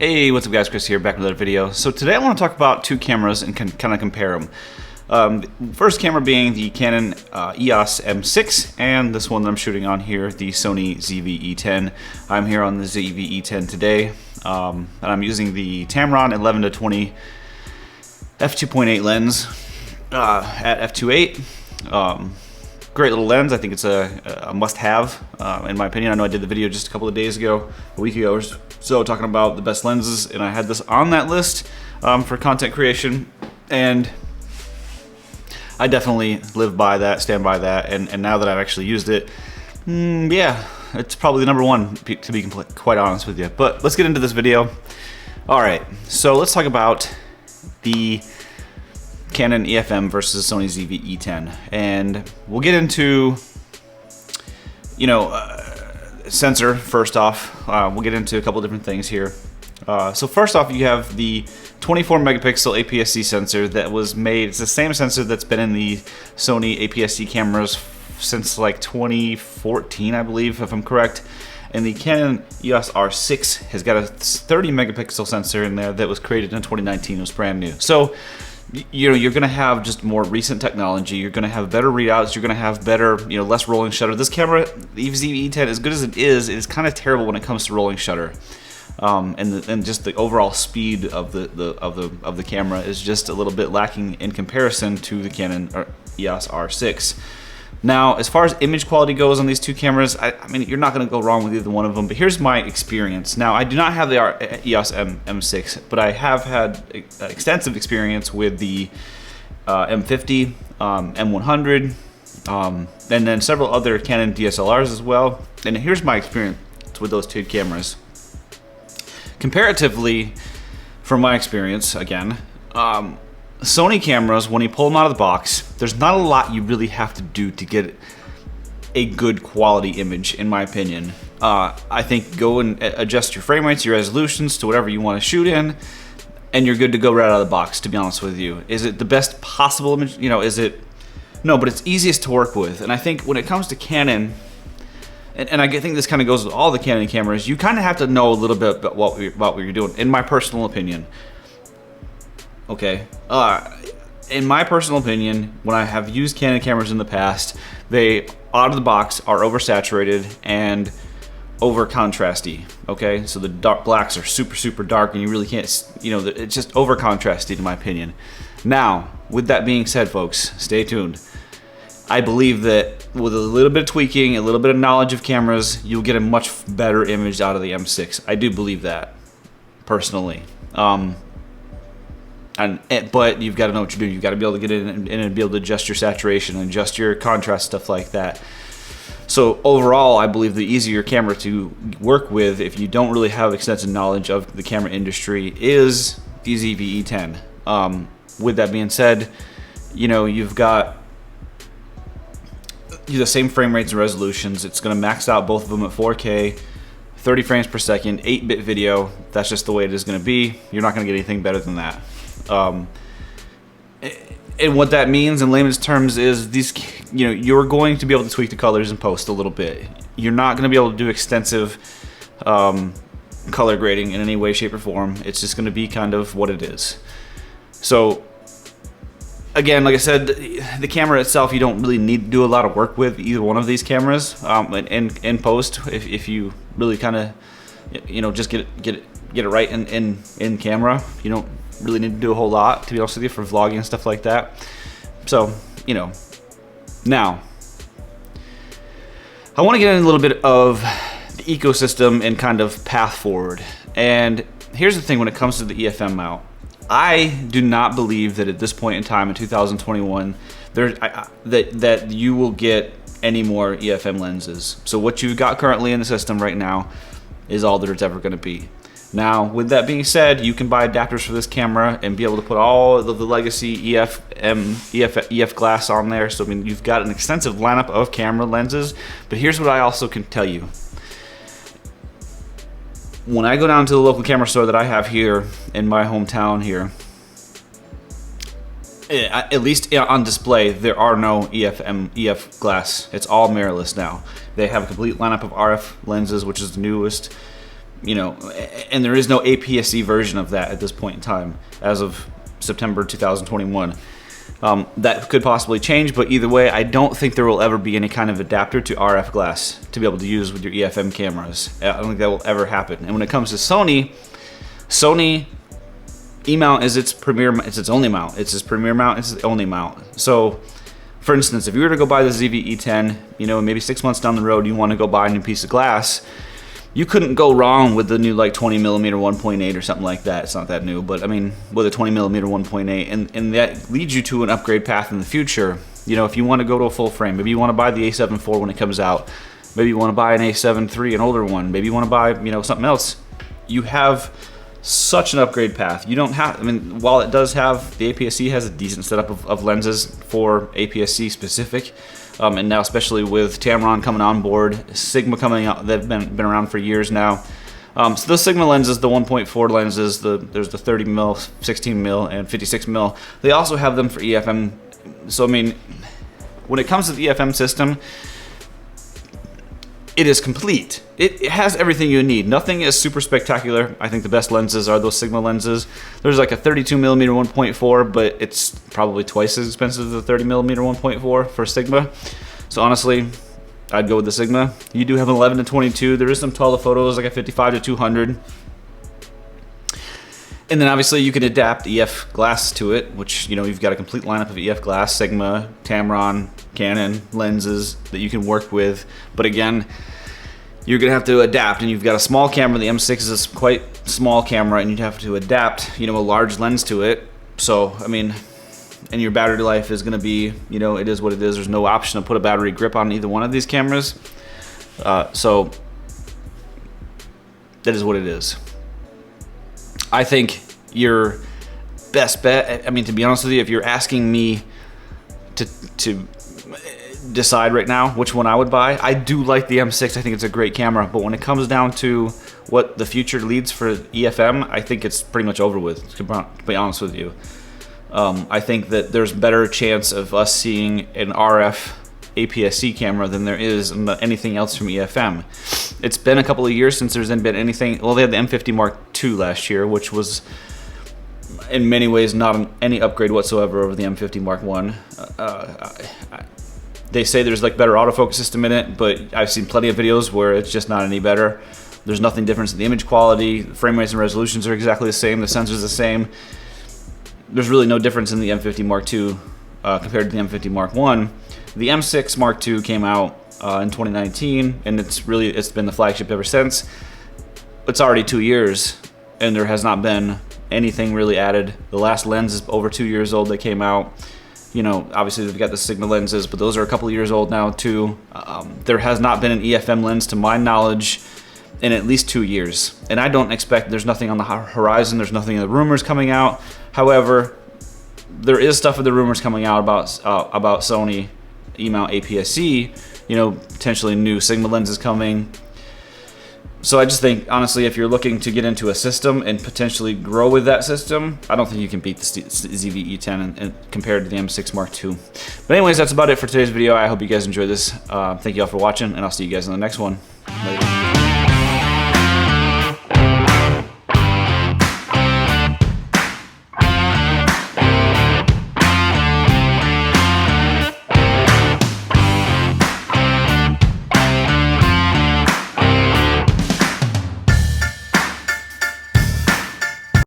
Hey, what's up guys, Chris here, back with another video. So today I want to talk about two cameras and kind of compare them. First camera being the Canon EOS M6, and this one that I'm shooting on here, the Sony ZV-E10. I'm here on the ZV-E10 today, and I'm using the Tamron 11-20 F2.8 lens at F2.8. Great little lens. I think it's a must-have, in my opinion. I know I did the video just a couple of days ago, a week ago or so, talking about the best lenses, and I had this on that list for content creation, and I definitely live by that, stand by that, and now that I've actually used it, yeah, it's probably the number one, to be quite honest with you. But let's get into this video. All right, so let's talk about the Canon EFM versus Sony ZV-E10, and we'll get into, sensor first off. We'll get into a couple different things here. So first off, you have the 24 megapixel APS-C sensor that was made. It's the same sensor that's been in the Sony APS-C cameras since like 2014, I believe, if I'm correct. And the Canon EOS R6 has got a 30 megapixel sensor in there that was created in 2019. It was brand new. So you're going to have just more recent technology. You're going to have better readouts. You're going to have better, less rolling shutter. This camera, the ZV-E10, as good as it is kind of terrible when it comes to rolling shutter. And just the overall speed of the camera is just a little bit lacking in comparison to the Canon EOS R6. Now, as far as image quality goes on these two cameras, I mean, you're not going to go wrong with either one of them, but here's my experience. Now, I do not have the EOS M6, but I have had extensive experience with the M50, M100, and then several other Canon DSLRs as well. And here's my experience with those two cameras. Comparatively, from my experience, again, Sony cameras, when you pull them out of the box, there's not a lot you really have to do to get a good quality image, in my opinion. I think go and adjust your frame rates, your resolutions to whatever you want to shoot in, and you're good to go right out of the box, to be honest with you. Is it the best possible image? Is it? No, but it's easiest to work with. And I think when it comes to Canon, and I think this kind of goes with all the Canon cameras, you kind of have to know a little bit about what you're doing, in my personal opinion. Okay, in my personal opinion, when I have used Canon cameras in the past, they, out of the box, are oversaturated and over contrasty. Okay, so the dark blacks are super dark, and you really can't, it's just over contrasty, in my opinion. Now, with that being said, folks, stay tuned. I believe that with a little bit of tweaking, a little bit of knowledge of cameras, you'll get a much better image out of the M6. I do believe that, personally. But you've got to know what you're doing. You've got to be able to get in and be able to adjust your saturation and adjust your contrast, stuff like that. So overall, I believe the easier camera to work with, if you don't really have extensive knowledge of the camera industry, is the ZV-E10. With that being said, you've got the same frame rates and resolutions. It's going to max out both of them at 4K. 30 frames per second, 8-bit video. That's just the way it is going to be. You're not going to get anything better than that. And what that means in layman's terms is these, you're going to be able to tweak the colors in post a little bit. You're not going to be able to do extensive color grading in any way, shape, or form. It's just going to be kind of what it is. So again, like I said, the camera itself, you don't really need to do a lot of work with either one of these cameras in post. If you really kind of, just get it right in camera, you don't really need to do a whole lot, to be honest with you, for vlogging and stuff like that. So, now I want to get in a little bit of the ecosystem and kind of path forward. And here's the thing: when it comes to the EFM mount, I do not believe that at this point in time in 2021 that you will get any more EFM lenses. So what you've got currently in the system right now is all there's ever going to be. Now, with that being said, you can buy adapters for this camera and be able to put all of the legacy EF glass on there. So I mean, you've got an extensive lineup of camera lenses. But here's what I also can tell you. When I go down to the local camera store that I have here in my hometown here, at least on display, there are no EF glass. It's all mirrorless now. They have a complete lineup of RF lenses, which is the newest. you know, and there is no APS-C version of that at this point in time as of September 2021. That could possibly change, but either way, I don't think there will ever be any kind of adapter to RF glass to be able to use with your EFM cameras. I don't think that will ever happen. And when it comes to Sony E-mount is its premier, it's its only mount. It's its premier mount, it's its only mount. So, for instance, if you were to go buy the ZV-E10, you know, maybe 6 months down the road, you want to go buy a new piece of glass, you couldn't go wrong with the new like 20mm 1.8 or something like that. It's not that new, but I mean, with a 20mm 1.8, and that leads you to an upgrade path in the future. You know, if you want to go to a full frame, maybe you want to buy the A7 IV when it comes out, maybe you want to buy an A7 III, an older one, maybe you want to buy, you know, something else. You have such an upgrade path. You don't have, I mean, while it does have, the APS-C has a decent setup of lenses for APS-C specific, and now especially with Tamron coming on board, Sigma coming out, they've been around for years now. So those Sigma lenses, the 1.4 lenses, there's the 30mm, 16mm, and 56mm. They also have them for EFM. So I mean, when it comes to the EFM system, it is complete. It has everything you need. Nothing is super spectacular. I think the best lenses are those Sigma lenses. There's like a 32mm 1.4, but it's probably twice as expensive as the 30mm 1.4 for Sigma. So honestly, I'd go with the Sigma. You do have an 11 to 22. There is some telephotos, like a 55 to 200. And then obviously you can adapt EF glass to it, which, you know, you've got a complete lineup of EF glass, Sigma, Tamron, Canon lenses that you can work with. But again, you're gonna have to adapt, and you've got a small camera. The M6 is a quite small camera, and you'd have to adapt, you know, a large lens to it. So, I mean, and your battery life is gonna be, you know, it is what it is. There's no option to put a battery grip on either one of these cameras. So that is what it is. I think your best bet, I mean, to be honest with you, if you're asking me to decide right now which one I would buy, I do like the M6. I think it's a great camera, but when it comes down to what the future leads for EFM, I think it's pretty much over with, to be honest with you. I think that there's better chance of us seeing an RF APS-C camera than there is anything else from EFM. It's been a couple of years since there's been anything. Well, they had the M50 Mark II last year, which was in many ways not any upgrade whatsoever over the M50 Mark I. They say there's like better autofocus system in it, but I've seen plenty of videos where it's just not any better. There's nothing different in the image quality. The frame rates and resolutions are exactly the same. The sensor's the same. There's really no difference in the M50 Mark II compared to the M50 Mark I. The M6 Mark II came out in 2019, and it's been the flagship ever since. It's already 2 years, and there has not been anything really added. The last lens is over 2 years old that came out. You know, obviously they've got the Sigma lenses, but those are a couple of years old now too. There has not been an EFM lens, to my knowledge, in at least 2 years. And I don't expect, there's nothing on the horizon, there's nothing in the rumors coming out. However, there is stuff in the rumors coming out about Sony E-mount APS-C, you know, potentially new Sigma lenses coming. So I just think, honestly, if you're looking to get into a system and potentially grow with that system, I don't think you can beat the ZV-E10 and compared to the M6 Mark II. But anyways, that's about it for today's video. I hope you guys enjoyed this. Thank you all for watching, and I'll see you guys in the next one. Later.